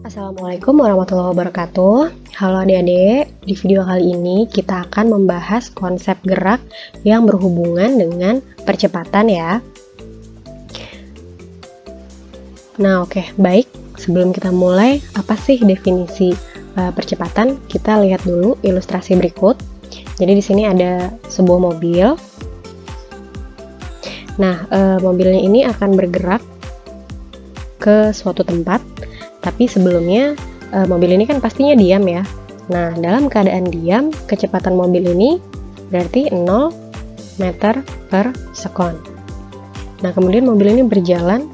Assalamualaikum warahmatullahi wabarakatuh. Halo adik-adik, di video kali ini kita akan membahas konsep gerak yang berhubungan dengan percepatan ya. Nah oke, baik. Sebelum kita mulai, apa sih definisi percepatan? Kita lihat dulu ilustrasi berikut. Jadi di sini ada sebuah mobil. Nah, mobilnya ini akan bergerak ke suatu tempat. Tapi sebelumnya mobil ini kan pastinya diam ya. Nah, dalam keadaan diam, kecepatan mobil ini berarti 0 meter per sekon. Nah, kemudian mobil ini berjalan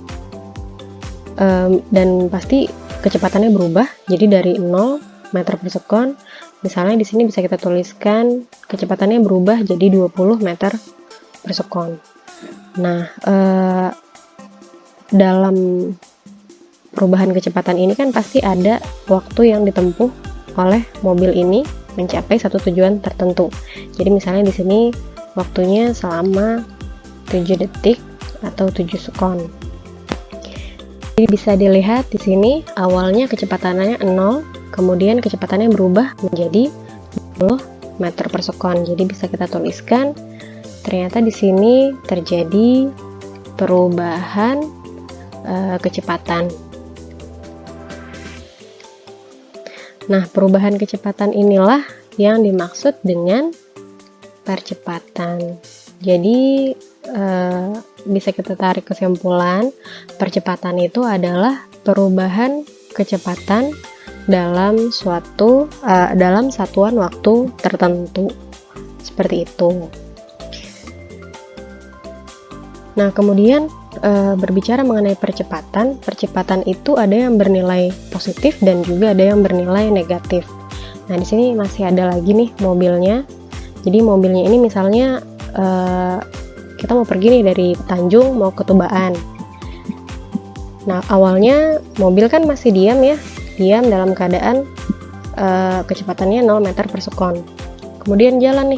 dan pasti kecepatannya berubah. Jadi dari 0 meter per sekon, misalnya di sini bisa kita tuliskan kecepatannya berubah jadi 20 meter per sekon. Nah, dalam perubahan kecepatan ini kan pasti ada waktu yang ditempuh oleh mobil ini mencapai satu tujuan tertentu. Jadi misalnya di sini waktunya selama 7 detik atau 7 sekon. Jadi bisa dilihat di sini awalnya kecepatannya 0, kemudian kecepatannya berubah menjadi 20 meter per sekon. Jadi bisa kita tuliskan ternyata di sini terjadi perubahan kecepatan. Nah, perubahan kecepatan inilah yang dimaksud dengan percepatan. Jadi, bisa kita tarik kesimpulan, percepatan itu adalah perubahan kecepatan dalam satuan waktu tertentu. Seperti itu. Nah, kemudian berbicara mengenai percepatan itu ada yang bernilai positif dan juga ada yang bernilai negatif. Nah, di sini masih ada lagi nih mobilnya. Jadi mobilnya ini misalnya kita mau pergi nih dari Tanjung mau ke Tubaan. Nah, awalnya mobil kan masih diam ya, diam dalam keadaan kecepatannya 0 meter per sekon. Kemudian jalan.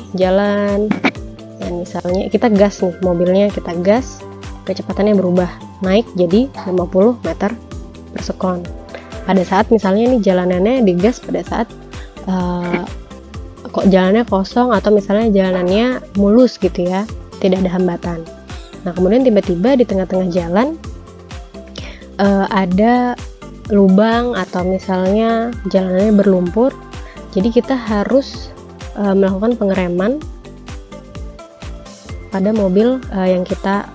Dan misalnya kita gas nih, mobilnya kita gas, kecepatannya berubah, naik jadi 50 meter per sekon. Pada saat misalnya nih jalanannya digas pada saat kok jalannya kosong atau misalnya jalanannya mulus gitu ya, tidak ada hambatan. Nah, kemudian tiba-tiba di tengah-tengah jalan ada lubang atau misalnya jalanannya berlumpur, jadi kita harus melakukan pengereman pada mobil yang kita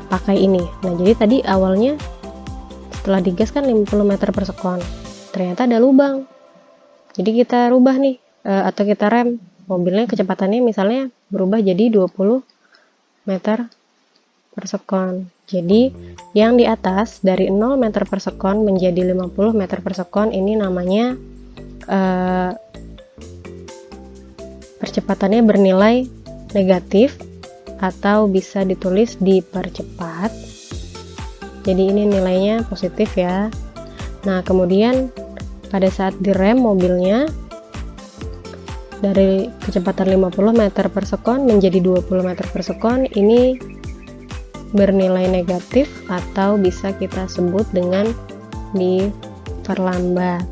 pakai ini. Nah, jadi tadi awalnya setelah digas kan 50 meter per sekon, ternyata ada lubang, jadi kita rubah nih atau kita rem mobilnya, kecepatannya misalnya berubah jadi 20 meter per sekon. Jadi yang di atas dari 0 meter per sekon menjadi 50 meter per sekon ini namanya percepatannya bernilai negatif atau bisa ditulis dipercepat. Jadi ini nilainya positif ya. Nah, kemudian pada saat direm mobilnya dari kecepatan 50 meter per sekon menjadi 20 meter per sekon, ini bernilai negatif atau bisa kita sebut dengan diperlambat.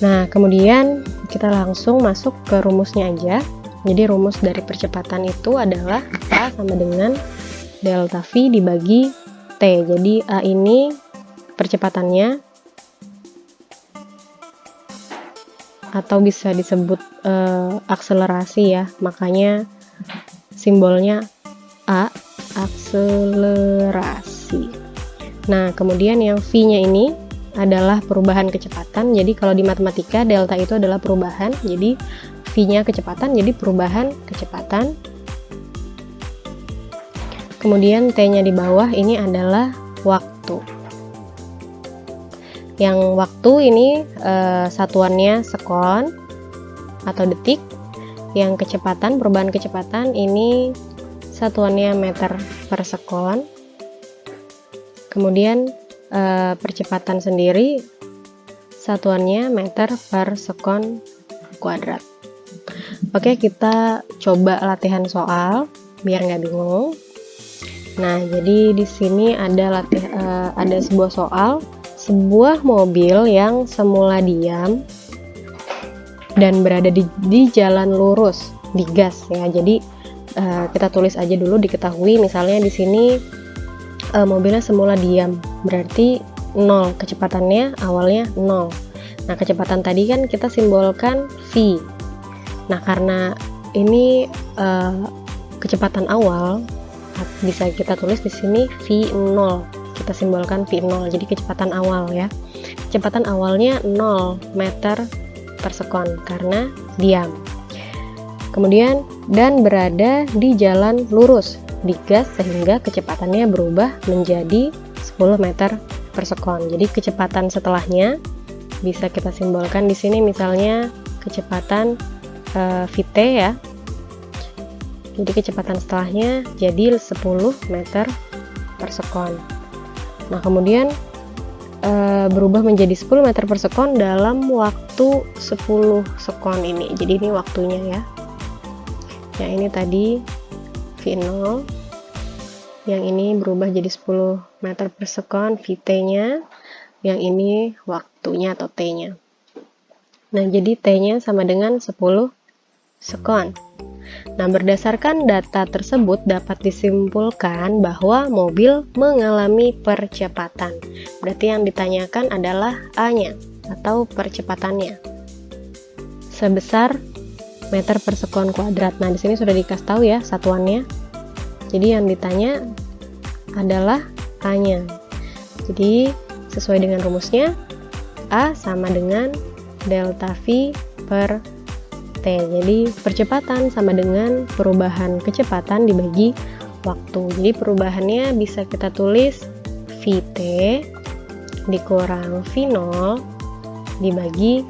Nah, kemudian kita langsung masuk ke rumusnya aja. Jadi rumus dari percepatan itu adalah A sama dengan delta V dibagi T. Jadi A ini percepatannya atau bisa disebut akselerasi ya. Makanya simbolnya A, akselerasi. Nah, kemudian yang V-nya ini adalah perubahan kecepatan. Jadi kalau di matematika delta itu adalah perubahan. Jadi V-nya kecepatan, jadi perubahan kecepatan. Kemudian T-nya di bawah ini adalah waktu. Yang waktu ini satuannya sekon atau detik. Yang kecepatan, perubahan kecepatan ini satuannya meter per sekon. Kemudian percepatan sendiri satuannya meter per sekon kuadrat. Oke, kita coba latihan soal biar nggak bingung. Nah, jadi di sini ada sebuah soal sebuah mobil yang semula diam dan berada di jalan lurus digas ya. Jadi kita tulis aja dulu diketahui, misalnya di sini mobilnya semula diam, berarti 0, kecepatannya awalnya 0. Nah, kecepatan tadi kan kita simbolkan V. Nah, karena ini kecepatan awal, bisa kita tulis di sini V0. Kita simbolkan V0. Jadi kecepatan awal ya. Kecepatan awalnya 0 meter per sekon karena diam. Kemudian dan berada di jalan lurus digas sehingga kecepatannya berubah menjadi 10 meter per sekon. Jadi kecepatan setelahnya bisa kita simbolkan di sini, misalnya kecepatan Vt ya. Jadi kecepatan setelahnya jadi 10 meter per sekon. Nah, kemudian berubah menjadi 10 meter per sekon dalam waktu 10 sekon ini. Jadi ini waktunya ya. Yang ini tadi V0, yang ini berubah jadi 10 meter per sekon Vt-nya, yang ini waktunya atau T-nya. Nah, jadi T-nya sama dengan 10 sekon. Nah, berdasarkan data tersebut dapat disimpulkan bahwa mobil mengalami percepatan. Berarti yang ditanyakan adalah A-nya atau percepatannya sebesar meter per sekon kuadrat. Nah, di sini sudah dikasih tahu ya satuannya. Jadi yang ditanya adalah A-nya. Jadi sesuai dengan rumusnya, A sama dengan delta V per T. Jadi percepatan sama dengan perubahan kecepatan dibagi waktu. Jadi perubahannya bisa kita tulis Vt dikurang V0 dibagi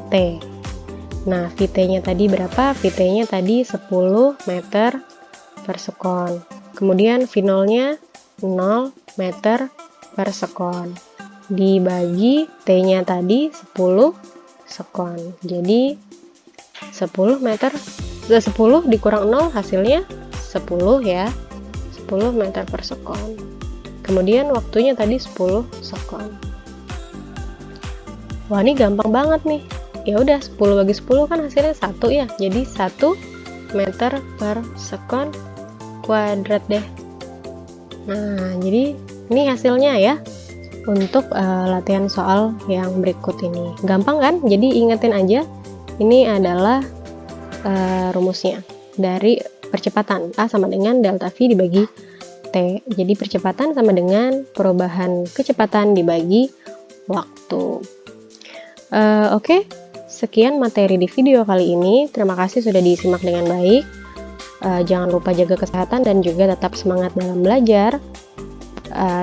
T. Nah, Vt-nya tadi berapa? Vt-nya tadi 10 meter per sekon. Kemudian V0-nya 0 meter per sekon. Dibagi T-nya tadi 10 sekon. Jadi 10 meter 10 dikurang 0 hasilnya 10 ya. 10 meter per sekon. Kemudian waktunya tadi 10 sekon. Wah, ini gampang banget nih. Ya udah, 10 bagi 10 kan hasilnya 1 ya. Jadi 1 meter per sekon kuadrat deh. Nah, jadi ini hasilnya ya untuk latihan soal yang berikut ini. Gampang kan? Jadi ingetin aja, ini adalah rumusnya dari percepatan. A sama dengan delta V dibagi T. Jadi percepatan sama dengan perubahan kecepatan dibagi waktu. Oke. Sekian materi di video kali ini. Terima kasih sudah disimak dengan baik. Jangan lupa jaga kesehatan dan juga tetap semangat dalam belajar.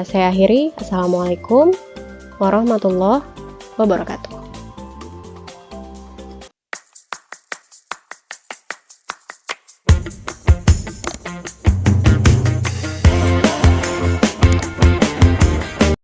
Saya akhiri. Assalamualaikum warahmatullahi wabarakatuh.